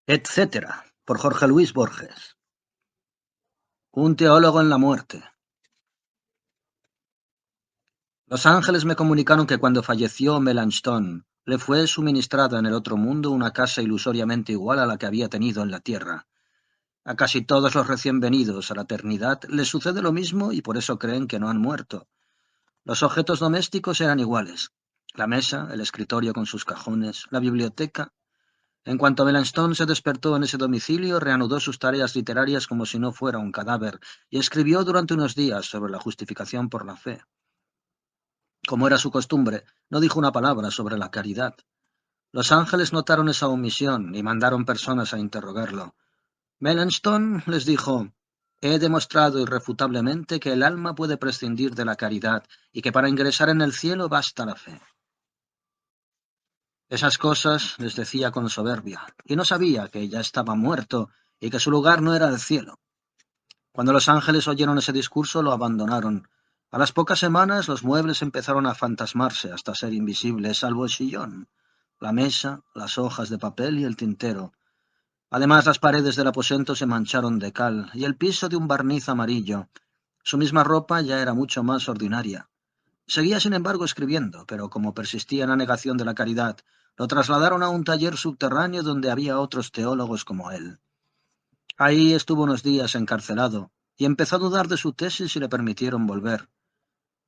Etcétera, por Jorge Luis Borges. Un teólogo en la muerte. Los ángeles me comunicaron que cuando falleció Melanchthon, le fue suministrada en el otro mundo una casa ilusoriamente igual a la que había tenido en la tierra. A casi todos los recién venidos a la eternidad les sucede lo mismo y por eso creen que no han muerto. Los objetos domésticos eran iguales. La mesa, el escritorio con sus cajones, la biblioteca. En cuanto Melanchthon se despertó en ese domicilio, reanudó sus tareas literarias como si no fuera un cadáver, y escribió durante unos días sobre la justificación por la fe. Como era su costumbre, no dijo una palabra sobre la caridad. Los ángeles notaron esa omisión y mandaron personas a interrogarlo. Melanchthon les dijo: «He demostrado irrefutablemente que el alma puede prescindir de la caridad y que para ingresar en el cielo basta la fe». Esas cosas les decía con soberbia, y no sabía que ya estaba muerto y que su lugar no era el cielo. Cuando los ángeles oyeron ese discurso, lo abandonaron. A las pocas semanas, los muebles empezaron a fantasmarse hasta ser invisibles, salvo el sillón, la mesa, las hojas de papel y el tintero. Además, las paredes del aposento se mancharon de cal y el piso de un barniz amarillo. Su misma ropa ya era mucho más ordinaria. Seguía, sin embargo, escribiendo, pero como persistía en la negación de la caridad, lo trasladaron a un taller subterráneo donde había otros teólogos como él. Ahí estuvo unos días encarcelado y empezó a dudar de su tesis y le permitieron volver.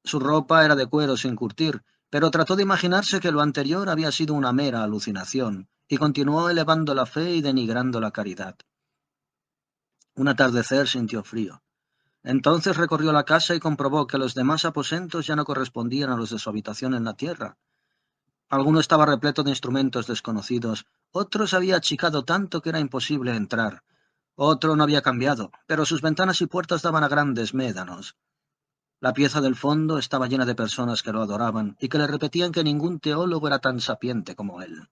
Su ropa era de cuero sin curtir, pero trató de imaginarse que lo anterior había sido una mera alucinación y continuó elevando la fe y denigrando la caridad. Un atardecer sintió frío. Entonces recorrió la casa y comprobó que los demás aposentos ya no correspondían a los de su habitación en la tierra. Alguno estaba repleto de instrumentos desconocidos, otro se había achicado tanto que era imposible entrar. Otro no había cambiado, pero sus ventanas y puertas daban a grandes médanos. La pieza del fondo estaba llena de personas que lo adoraban y que le repetían que ningún teólogo era tan sapiente como él.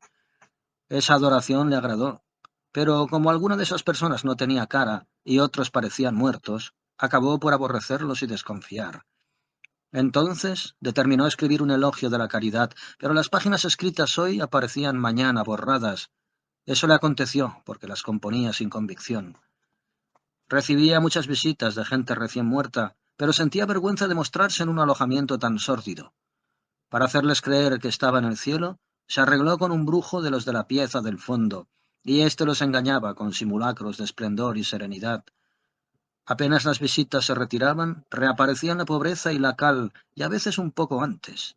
Esa adoración le agradó, pero como alguna de esas personas no tenía cara y otros parecían muertos, acabó por aborrecerlos y desconfiar. Entonces determinó escribir un elogio de la caridad, pero las páginas escritas hoy aparecían mañana borradas. Eso le aconteció porque las componía sin convicción. Recibía muchas visitas de gente recién muerta, pero sentía vergüenza de mostrarse en un alojamiento tan sórdido. Para hacerles creer que estaba en el cielo, se arregló con un brujo de los de la pieza del fondo, y éste los engañaba con simulacros de esplendor y serenidad. Apenas las visitas se retiraban, reaparecían la pobreza y la cal, y a veces un poco antes.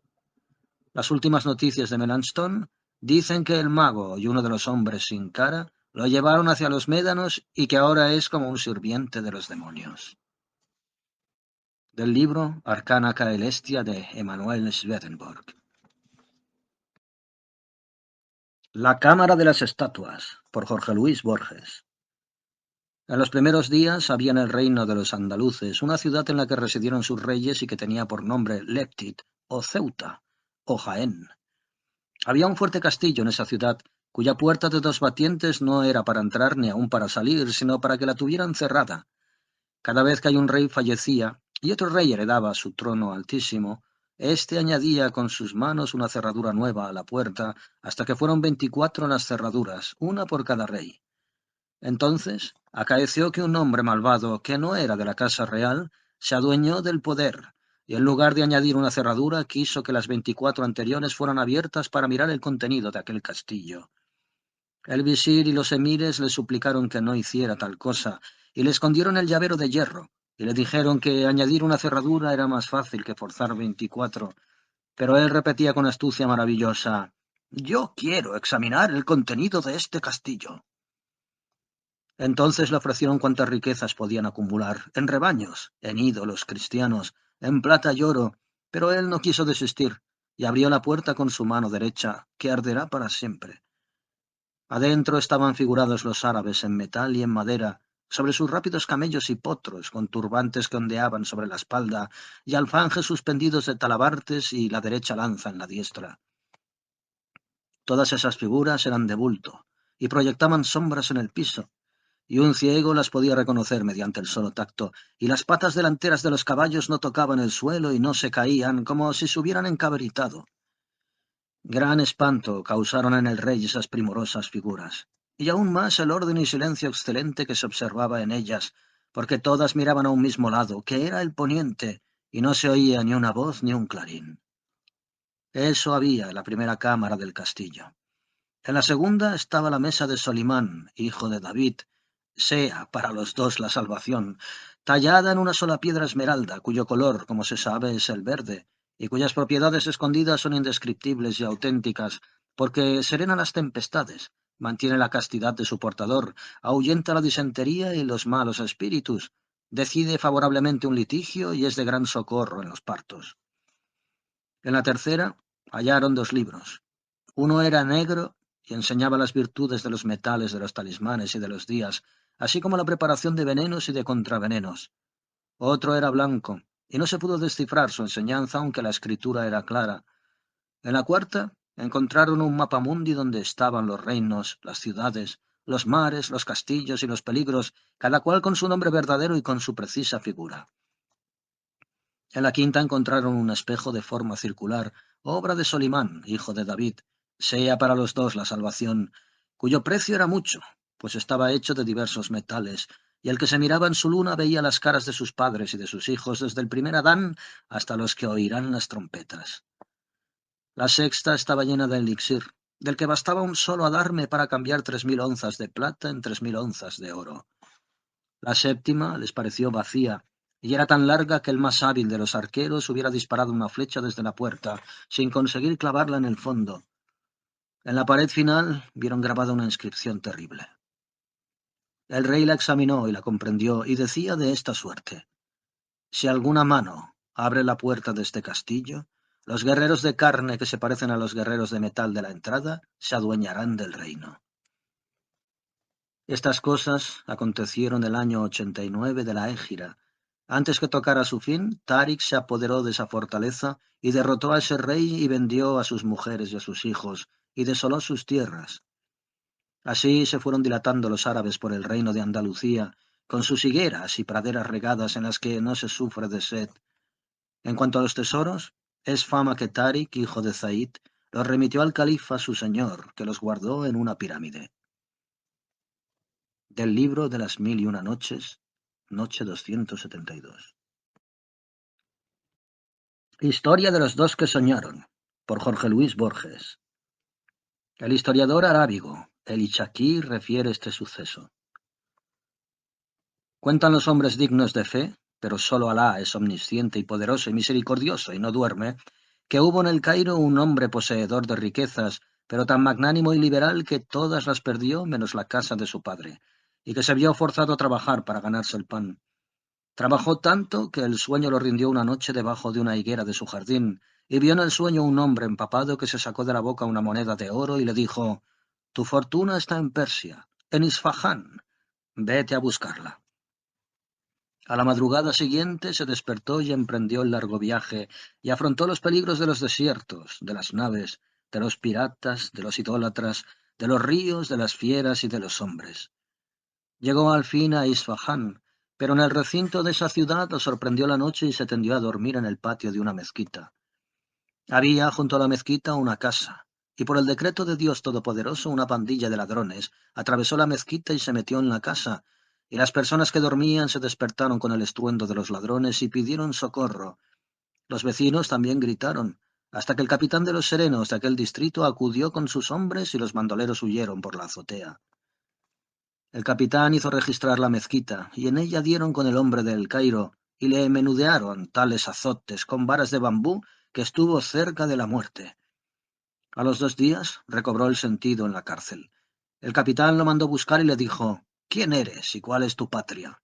Las últimas noticias de Melanchthon dicen que el mago y uno de los hombres sin cara lo llevaron hacia los médanos y que ahora es como un sirviente de los demonios. Del libro Arcana Caelestia de Emanuel Swedenborg. La Cámara de las Estatuas, por Jorge Luis Borges. En los primeros días había en el reino de los andaluces una ciudad en la que residieron sus reyes y que tenía por nombre Leptit, o Ceuta, o Jaén. Había un fuerte castillo en esa ciudad, cuya puerta de dos batientes no era para entrar ni aun para salir, sino para que la tuvieran cerrada. Cada vez que un rey fallecía y otro rey heredaba su trono altísimo, éste añadía con sus manos una cerradura nueva a la puerta, hasta que fueron 24 las cerraduras, una por cada rey. Entonces acaeció que un hombre malvado, que no era de la casa real, se adueñó del poder, y en lugar de añadir una cerradura, quiso que las 24 anteriores fueran abiertas para mirar el contenido de aquel castillo. El visir y los emires le suplicaron que no hiciera tal cosa, y le escondieron el llavero de hierro, y le dijeron que añadir una cerradura era más fácil que forzar 24, pero él repetía con astucia maravillosa: «Yo quiero examinar el contenido de este castillo». Entonces le ofrecieron cuantas riquezas podían acumular, en rebaños, en ídolos cristianos, en plata y oro, pero él no quiso desistir, y abrió la puerta con su mano derecha, que arderá para siempre. Adentro estaban figurados los árabes en metal y en madera, sobre sus rápidos camellos y potros, con turbantes que ondeaban sobre la espalda, y alfanjes suspendidos de talabartes y la derecha lanza en la diestra. Todas esas figuras eran de bulto, y proyectaban sombras en el piso, y un ciego las podía reconocer mediante el solo tacto, y las patas delanteras de los caballos no tocaban el suelo y no se caían, como si se hubieran encabritado. Gran espanto causaron en el rey esas primorosas figuras. y aún más el orden y silencio excelente que se observaba en ellas, porque todas miraban a un mismo lado, que era el poniente, y no se oía ni una voz ni un clarín. Eso había en la primera cámara del castillo. En la segunda estaba la mesa de Solimán, hijo de David, sea para los dos la salvación, tallada en una sola piedra esmeralda, cuyo color, como se sabe, es el verde, y cuyas propiedades escondidas son indescriptibles y auténticas, porque serena las tempestades, mantiene la castidad de su portador, ahuyenta la disentería y los malos espíritus, decide favorablemente un litigio y es de gran socorro en los partos. En la tercera hallaron dos libros. Uno era negro y enseñaba las virtudes de los metales, de los talismanes y de los días, así como la preparación de venenos y de contravenenos. Otro era blanco, y no se pudo descifrar su enseñanza, aunque la escritura era clara. En la cuarta encontraron un mapamundi donde estaban los reinos, las ciudades, los mares, los castillos y los peligros, cada cual con su nombre verdadero y con su precisa figura. En la quinta encontraron un espejo de forma circular, obra de Solimán, hijo de David, sea para los dos la salvación, cuyo precio era mucho, pues estaba hecho de diversos metales, y el que se miraba en su luna veía las caras de sus padres y de sus hijos, desde el primer Adán hasta los que oirán las trompetas. La sexta estaba llena de elixir, del que bastaba un solo adarme para cambiar 3000 onzas de plata en 3000 onzas de oro. La séptima les pareció vacía, y era tan larga que el más hábil de los arqueros hubiera disparado una flecha desde la puerta, sin conseguir clavarla en el fondo. En la pared final vieron grabada una inscripción terrible. El rey la examinó y la comprendió, y decía de esta suerte: si alguna mano abre la puerta de este castillo, los guerreros de carne que se parecen a los guerreros de metal de la entrada se adueñarán del reino. Estas cosas acontecieron el año 89 de la Égira. Antes que tocara su fin, Tárik se apoderó de esa fortaleza y derrotó a ese rey y vendió a sus mujeres y a sus hijos, y desoló sus tierras. Así se fueron dilatando los árabes por el reino de Andalucía, con sus higueras y praderas regadas en las que no se sufre de sed. En cuanto a los tesoros, es fama que Tárik, hijo de Zaid, los remitió al califa su señor, que los guardó en una pirámide. Del libro de las 1001 noches, noche 272. Historia de los dos que soñaron, por Jorge Luis Borges. El historiador arábigo, el Ichaquí, refiere este suceso. Cuentan los hombres dignos de fe, pero sólo Alá es omnisciente y poderoso y misericordioso y no duerme, que hubo en el Cairo un hombre poseedor de riquezas, pero tan magnánimo y liberal que todas las perdió menos la casa de su padre, y que se vio forzado a trabajar para ganarse el pan. Trabajó tanto que el sueño lo rindió una noche debajo de una higuera de su jardín, y vio en el sueño un hombre empapado que se sacó de la boca una moneda de oro y le dijo: «Tu fortuna está en Persia, en Isfahán. Vete a buscarla». A la madrugada siguiente se despertó y emprendió el largo viaje, y afrontó los peligros de los desiertos, de las naves, de los piratas, de los idólatras, de los ríos, de las fieras y de los hombres. Llegó al fin a Isfahán, pero en el recinto de esa ciudad lo sorprendió la noche y se tendió a dormir en el patio de una mezquita. Había junto a la mezquita una casa, y por el decreto de Dios Todopoderoso una pandilla de ladrones atravesó la mezquita y se metió en la casa, y las personas que dormían se despertaron con el estruendo de los ladrones y pidieron socorro. Los vecinos también gritaron, hasta que el capitán de los serenos de aquel distrito acudió con sus hombres y los bandoleros huyeron por la azotea. El capitán hizo registrar la mezquita, y en ella dieron con el hombre del Cairo, y le menudearon tales azotes con varas de bambú que estuvo cerca de la muerte. A los 2 días recobró el sentido en la cárcel. El capitán lo mandó buscar y le dijo: «¿Quién eres y cuál es tu patria?».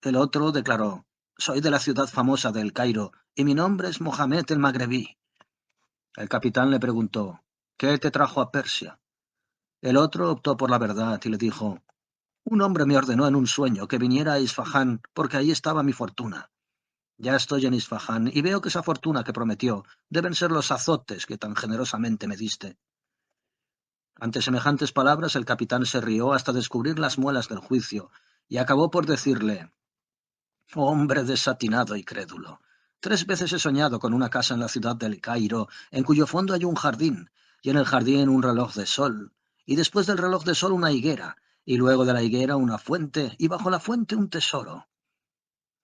El otro declaró: «Soy de la ciudad famosa del Cairo, y mi nombre es Mohamed el Magrebí». El capitán le preguntó: «¿Qué te trajo a Persia?». El otro optó por la verdad y le dijo: «Un hombre me ordenó en un sueño que viniera a Isfahán porque ahí estaba mi fortuna. Ya estoy en Isfahán y veo que esa fortuna que prometió deben ser los azotes que tan generosamente me diste». Ante semejantes palabras el capitán se rió hasta descubrir las muelas del juicio y acabó por decirle: «Hombre desatinado y crédulo, 3 veces he soñado con una casa en la ciudad del Cairo, en cuyo fondo hay un jardín, y en el jardín un reloj de sol, y después del reloj de sol una higuera, y luego de la higuera una fuente, y bajo la fuente un tesoro.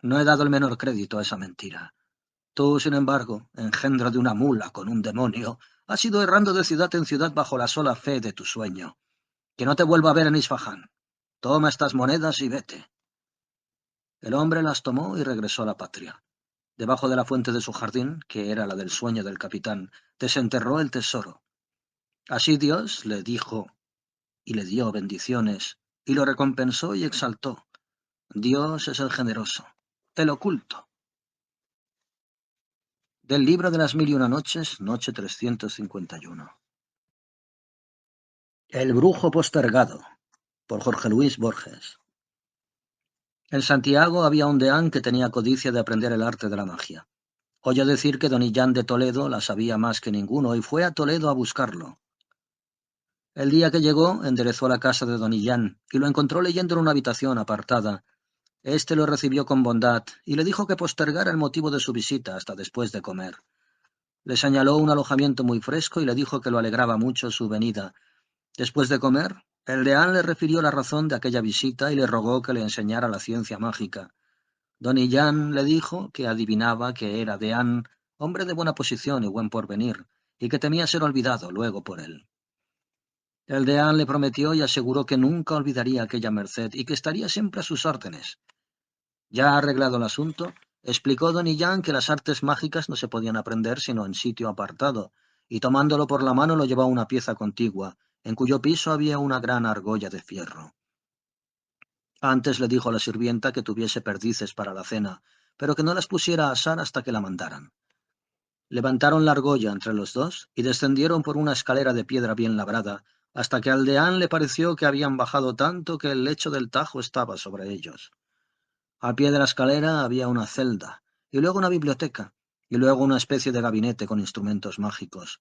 No he dado el menor crédito a esa mentira. Tú, sin embargo, engendro de una mula con un demonio, has ido errando de ciudad en ciudad bajo la sola fe de tu sueño. Que no te vuelva a ver en Isfahán. Toma estas monedas y vete. El hombre las tomó y regresó a la patria. Debajo de la fuente de su jardín, que era la del sueño del capitán, desenterró el tesoro. Así Dios le dijo y le dio bendiciones, y lo recompensó y exaltó. Dios es el generoso, el oculto. Del libro de las mil y una noches, noche 351. El brujo postergado, por Jorge Luis Borges. En Santiago había un deán que tenía codicia de aprender el arte de la magia. Oyó decir que don Illán de Toledo la sabía más que ninguno y fue a Toledo a buscarlo. El día que llegó, enderezó a la casa de don Illán y lo encontró leyendo en una habitación apartada. Este lo recibió con bondad y le dijo que postergara el motivo de su visita hasta después de comer. Le señaló un alojamiento muy fresco y le dijo que lo alegraba mucho su venida. Después de comer, el deán le refirió la razón de aquella visita y le rogó que le enseñara la ciencia mágica. Don Illán le dijo que adivinaba que era deán, hombre de buena posición y buen porvenir, y que temía ser olvidado luego por él. El deán le prometió y aseguró que nunca olvidaría aquella merced y que estaría siempre a sus órdenes. Ya arreglado el asunto, explicó don Illán que las artes mágicas no se podían aprender sino en sitio apartado, y tomándolo por la mano lo llevó a una pieza contigua, en cuyo piso había una gran argolla de fierro. Antes le dijo a la sirvienta que tuviese perdices para la cena, pero que no las pusiera a asar hasta que la mandaran. Levantaron la argolla entre los dos y descendieron por una escalera de piedra bien labrada, hasta que al deán le pareció que habían bajado tanto que el lecho del Tajo estaba sobre ellos. Al pie de la escalera había una celda, y luego una biblioteca, y luego una especie de gabinete con instrumentos mágicos.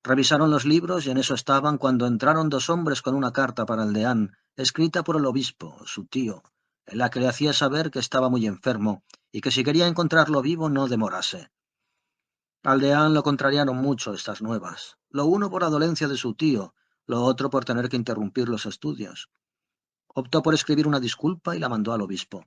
Revisaron los libros y en eso estaban cuando entraron dos hombres con una carta para el deán, escrita por el obispo, su tío, en la que le hacía saber que estaba muy enfermo y que si quería encontrarlo vivo no demorase. Al deán lo contrariaron mucho estas nuevas, lo uno por la dolencia de su tío, lo otro por tener que interrumpir los estudios. Optó por escribir una disculpa y la mandó al obispo.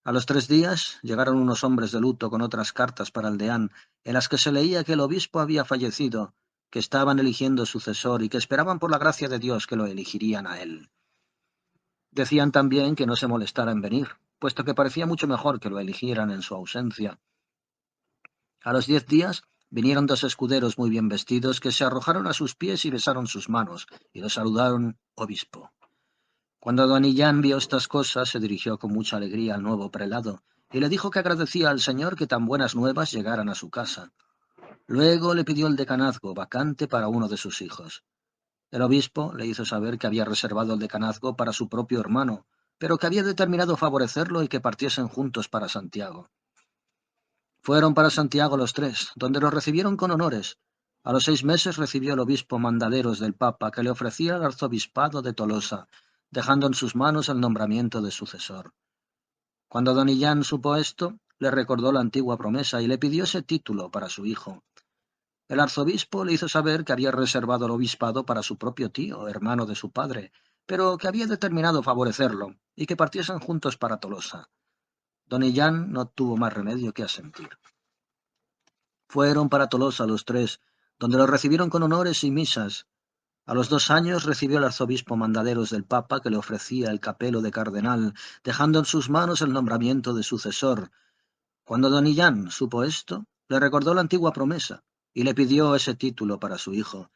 A los 3 días llegaron unos hombres de luto con otras cartas para el deán, en las que se leía que el obispo había fallecido, que estaban eligiendo sucesor y que esperaban por la gracia de Dios que lo elegirían a él. Decían también que no se molestara en venir, puesto que parecía mucho mejor que lo eligieran en su ausencia. A los 10 días vinieron dos escuderos muy bien vestidos que se arrojaron a sus pies y besaron sus manos, y lo saludaron obispo. Cuando don Illán vio estas cosas, se dirigió con mucha alegría al nuevo prelado, y le dijo que agradecía al Señor que tan buenas nuevas llegaran a su casa. Luego le pidió el decanazgo vacante para uno de sus hijos. El obispo le hizo saber que había reservado el decanazgo para su propio hermano, pero que había determinado favorecerlo y que partiesen juntos para Santiago. Fueron para Santiago los tres, donde los recibieron con honores. A los 6 meses recibió el obispo mandaderos del Papa, que le ofrecía el arzobispado de Tolosa, dejando en sus manos el nombramiento de sucesor. Cuando don Illán supo esto, le recordó la antigua promesa y le pidió ese título para su hijo. El arzobispo le hizo saber que había reservado el obispado para su propio tío, hermano de su padre, pero que había determinado favorecerlo y que partiesen juntos para Tolosa. Don Illán no tuvo más remedio que asentir. Fueron para Tolosa los tres, donde los recibieron con honores y misas. A los 2 años recibió el arzobispo mandaderos del Papa, que le ofrecía el capelo de cardenal, dejando en sus manos el nombramiento de sucesor. Cuando don Illán supo esto, le recordó la antigua promesa y le pidió ese título para su hijo.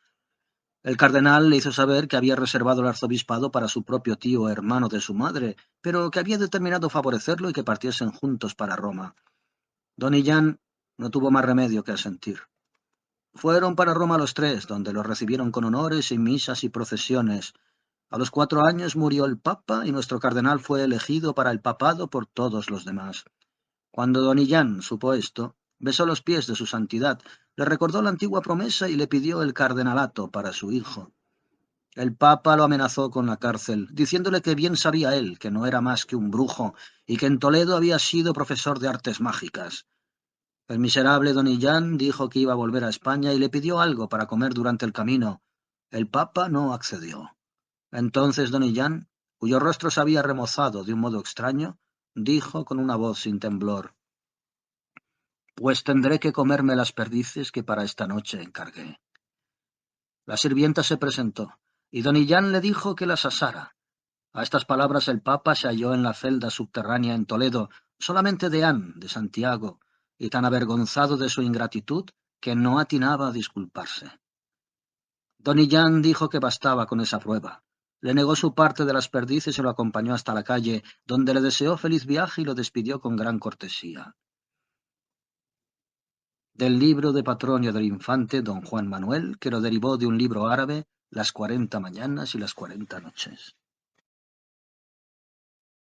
El cardenal le hizo saber que había reservado el arzobispado para su propio tío, hermano de su madre, pero que había determinado favorecerlo y que partiesen juntos para Roma. Don Illán no tuvo más remedio que asentir. Fueron para Roma los tres, donde los recibieron con honores y misas y procesiones. A los 4 años murió el Papa y nuestro cardenal fue elegido para el papado por todos los demás. Cuando don Illán supo esto, besó los pies de su santidad, le recordó la antigua promesa y le pidió el cardenalato para su hijo. El Papa lo amenazó con la cárcel, diciéndole que bien sabía él que no era más que un brujo y que en Toledo había sido profesor de artes mágicas. El miserable don Illán dijo que iba a volver a España y le pidió algo para comer durante el camino. El Papa no accedió. Entonces don Illán, cuyo rostro se había remozado de un modo extraño, dijo con una voz sin temblor: «Pues tendré que comerme las perdices que para esta noche encargué». La sirvienta se presentó, y don Illán le dijo que las asara. A estas palabras el Papa se halló en la celda subterránea en Toledo, solamente deán de Santiago, y tan avergonzado de su ingratitud que no atinaba a disculparse. Don Illán dijo que bastaba con esa prueba. Le negó su parte de las perdices y lo acompañó hasta la calle, donde le deseó feliz viaje y lo despidió con gran cortesía. Del libro de Patronio del infante don Juan Manuel, que lo derivó de un libro árabe, Las 40 mañanas y las 40 noches.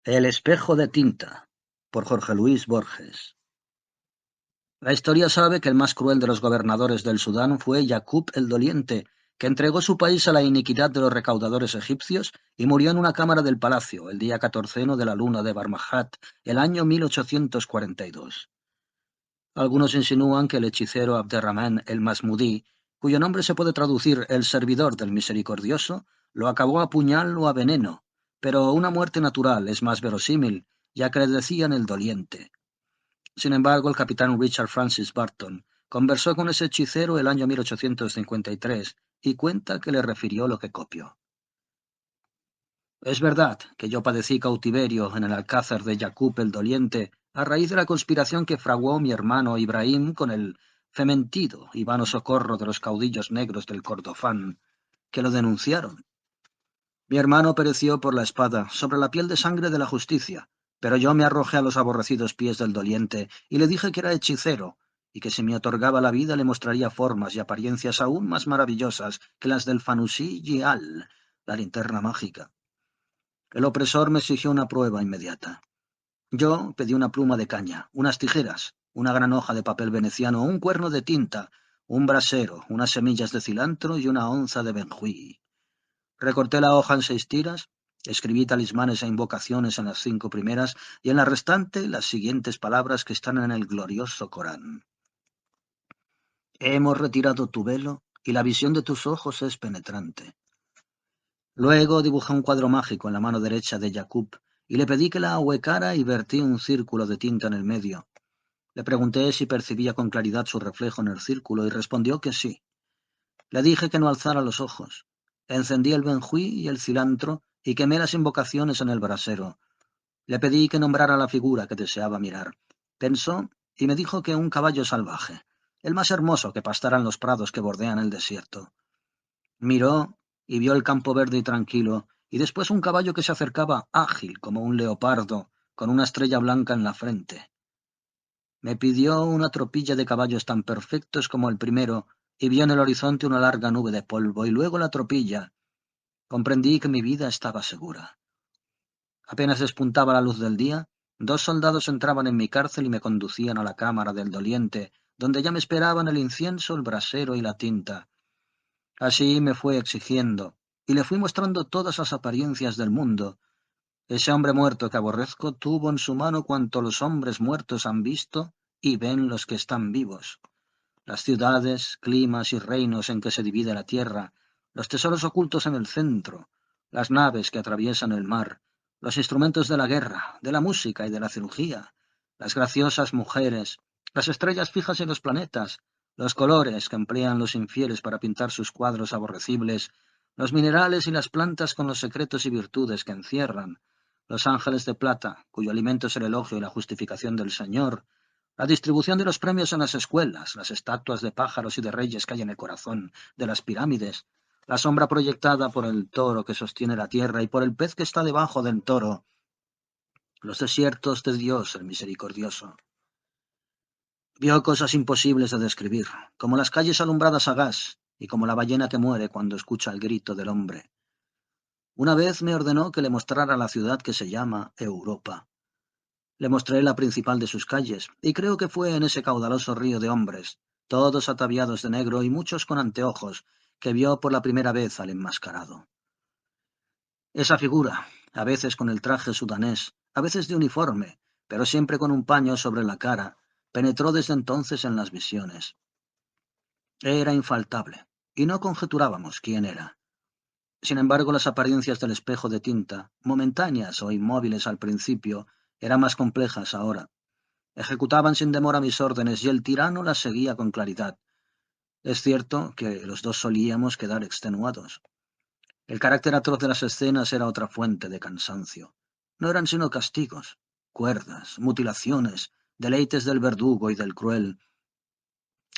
El espejo de tinta, por Jorge Luis Borges. La historia sabe que el más cruel de los gobernadores del Sudán fue Yaqub el Doliente, que entregó su país a la iniquidad de los recaudadores egipcios y murió en una cámara del palacio el día 14 de la luna de Barmahat, el año 1842. Algunos insinúan que el hechicero Abderramán el Masmudí, cuyo nombre se puede traducir el servidor del misericordioso, lo acabó a puñal o a veneno, pero una muerte natural es más verosímil, ya que le decían el Doliente. Sin embargo, el capitán Richard Francis Barton conversó con ese hechicero el año 1853 y cuenta que le refirió lo que copió. Es verdad que yo padecí cautiverio en el alcázar de Yaqub el Doliente a raíz de la conspiración que fraguó mi hermano Ibrahim con el fementido y vano socorro de los caudillos negros del Cordofán, que lo denunciaron. Mi hermano pereció por la espada sobre la piel de sangre de la justicia, pero yo me arrojé a los aborrecidos pies del Doliente y le dije que era hechicero y que si me otorgaba la vida le mostraría formas y apariencias aún más maravillosas que las del Fanusí Gial, la linterna mágica. El opresor me exigió una prueba inmediata. Yo pedí una pluma de caña, unas tijeras, una gran hoja de papel veneciano, un cuerno de tinta, un brasero, unas semillas de cilantro y una onza de benjuí. Recorté la hoja en 6 tiras, escribí talismanes e invocaciones en las 5 primeras y en la restante las siguientes palabras que están en el glorioso Corán. Hemos retirado tu velo y la visión de tus ojos es penetrante. Luego dibujé un cuadro mágico en la mano derecha de Yaqub y le pedí que la ahuecara y vertí un círculo de tinta en el medio. Le pregunté si percibía con claridad su reflejo en el círculo y respondió que sí. Le dije que no alzara los ojos. Encendí el benjuí y el cilantro y quemé las invocaciones en el brasero. Le pedí que nombrara la figura que deseaba mirar. Pensó y me dijo que un caballo salvaje, el más hermoso que pastara en los prados que bordean el desierto. Miró y vio el campo verde y tranquilo, y después un caballo que se acercaba ágil como un leopardo, con una estrella blanca en la frente. Me pidió una tropilla de caballos tan perfectos como el primero, y vio en el horizonte una larga nube de polvo, y luego la tropilla. Comprendí que mi vida estaba segura. Apenas despuntaba la luz del día, 2 soldados entraban en mi cárcel y me conducían a la cámara del Doliente, donde ya me esperaban el incienso, el brasero y la tinta. Así me fue exigiendo, y le fui mostrando todas las apariencias del mundo. Ese hombre muerto que aborrezco tuvo en su mano cuanto los hombres muertos han visto y ven los que están vivos: las ciudades, climas y reinos en que se divide la tierra, los tesoros ocultos en el centro, las naves que atraviesan el mar, los instrumentos de la guerra, de la música y de la cirugía, las graciosas mujeres, las estrellas fijas en los planetas, los colores que emplean los infieles para pintar sus cuadros aborrecibles, los minerales y las plantas con los secretos y virtudes que encierran, los ángeles de plata, cuyo alimento es el elogio y la justificación del Señor, la distribución de los premios en las escuelas, las estatuas de pájaros y de reyes que hay en el corazón de las pirámides, la sombra proyectada por el toro que sostiene la tierra y por el pez que está debajo del toro, los desiertos de Dios el misericordioso. Vio cosas imposibles de describir, como las calles alumbradas a gas y como la ballena que muere cuando escucha el grito del hombre. Una vez me ordenó que le mostrara la ciudad que se llama Europa. Le mostré la principal de sus calles, y creo que fue en ese caudaloso río de hombres, todos ataviados de negro y muchos con anteojos, que vio por la primera vez al enmascarado. Esa figura, a veces con el traje sudanés, a veces de uniforme, pero siempre con un paño sobre la cara, penetró desde entonces en las visiones. Era infaltable, y no conjeturábamos quién era. Sin embargo, las apariencias del espejo de tinta, momentáneas o inmóviles al principio, eran más complejas ahora. Ejecutaban sin demora mis órdenes y el tirano las seguía con claridad. Es cierto que los dos solíamos quedar extenuados. El carácter atroz de las escenas era otra fuente de cansancio. No eran sino castigos, cuerdas, mutilaciones, deleites del verdugo y del cruel.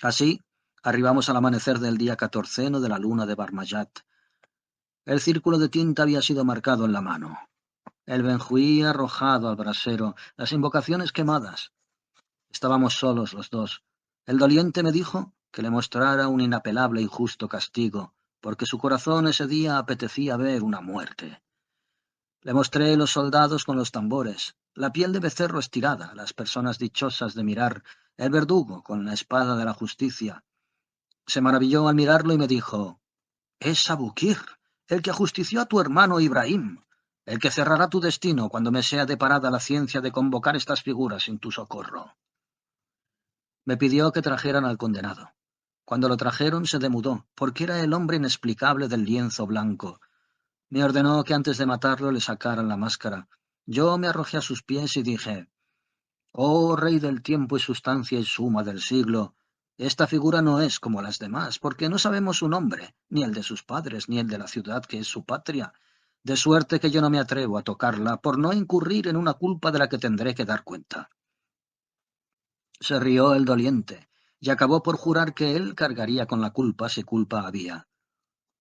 Así, arribamos al amanecer del día 14 de la luna de Barmayat. El círculo de tinta había sido marcado en la mano. El benjuí arrojado al brasero, las invocaciones quemadas. Estábamos solos los dos. El doliente me dijo que le mostrara un inapelable y justo castigo, porque su corazón ese día apetecía ver una muerte. Le mostré los soldados con los tambores, la piel de becerro estirada, las personas dichosas de mirar, el verdugo con la espada de la justicia. Se maravilló al mirarlo y me dijo: «Es Abukir, el que ajustició a tu hermano Ibrahim, el que cerrará tu destino cuando me sea deparada la ciencia de convocar estas figuras en tu socorro». Me pidió que trajeran al condenado. Cuando lo trajeron se demudó, porque era el hombre inexplicable del lienzo blanco. Me ordenó que antes de matarlo le sacaran la máscara. Yo me arrojé a sus pies y dije: «Oh rey del tiempo y sustancia y suma del siglo, esta figura no es como las demás, porque no sabemos su nombre, ni el de sus padres, ni el de la ciudad que es su patria, de suerte que yo no me atrevo a tocarla por no incurrir en una culpa de la que tendré que dar cuenta». Se rió el doliente, y acabó por jurar que él cargaría con la culpa si culpa había.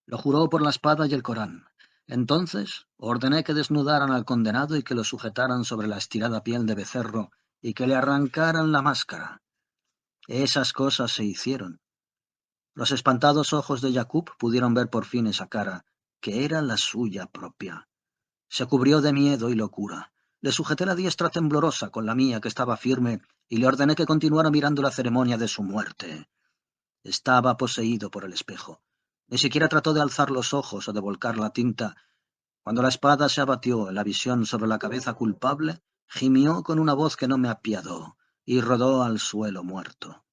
Lo juró por la espada y el Corán. Entonces ordené que desnudaran al condenado y que lo sujetaran sobre la estirada piel de becerro y que le arrancaran la máscara. Esas cosas se hicieron. Los espantados ojos de Jacob pudieron ver por fin esa cara, que era la suya propia. Se cubrió de miedo y locura. Le sujeté la diestra temblorosa con la mía que estaba firme y le ordené que continuara mirando la ceremonia de su muerte. Estaba poseído por el espejo. Ni siquiera trató de alzar los ojos o de volcar la tinta. Cuando la espada se abatió en la visión sobre la cabeza culpable, gimió con una voz que no me apiadó y rodó al suelo muerto.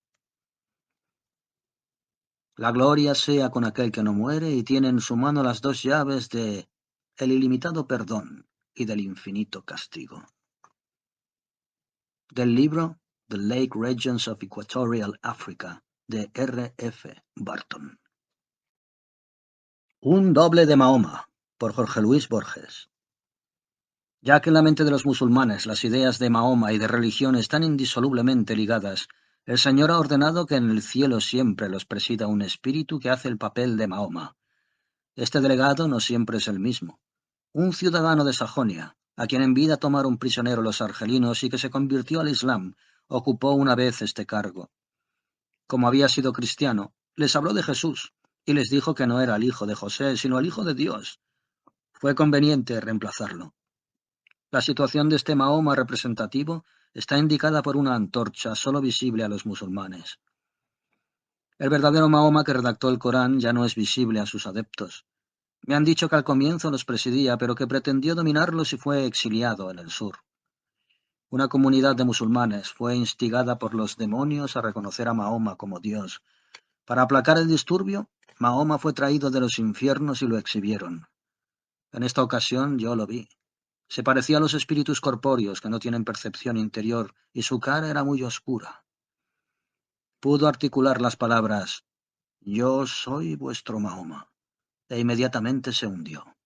La gloria sea con aquel que no muere y tiene en su mano las dos llaves de el ilimitado perdón y del infinito castigo. Del libro The Lake Regions of Equatorial Africa, de R. F. Barton. Un doble de Mahoma, por Jorge Luis Borges. Ya que en la mente de los musulmanes las ideas de Mahoma y de religión están indisolublemente ligadas, el Señor ha ordenado que en el cielo siempre los presida un espíritu que hace el papel de Mahoma. Este delegado no siempre es el mismo. Un ciudadano de Sajonia, a quien en vida tomaron prisionero los argelinos y que se convirtió al Islam, ocupó una vez este cargo. Como había sido cristiano, les habló de Jesús y les dijo que no era el hijo de José, sino el hijo de Dios. Fue conveniente reemplazarlo. La situación de este Mahoma representativo está indicada por una antorcha solo visible a los musulmanes. El verdadero Mahoma que redactó el Corán ya no es visible a sus adeptos. Me han dicho que al comienzo los presidía, pero que pretendió dominarlos y fue exiliado en el sur. Una comunidad de musulmanes fue instigada por los demonios a reconocer a Mahoma como Dios. Para aplacar el disturbio, Mahoma fue traído de los infiernos y lo exhibieron. En esta ocasión yo lo vi. Se parecía a los espíritus corpóreos que no tienen percepción interior, y su cara era muy oscura. Pudo articular las palabras: «Yo soy vuestro Mahoma», e inmediatamente se hundió.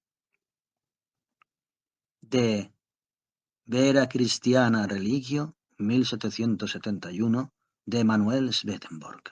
De Vera Christiana Religio, 1771, de Manuel Swedenborg.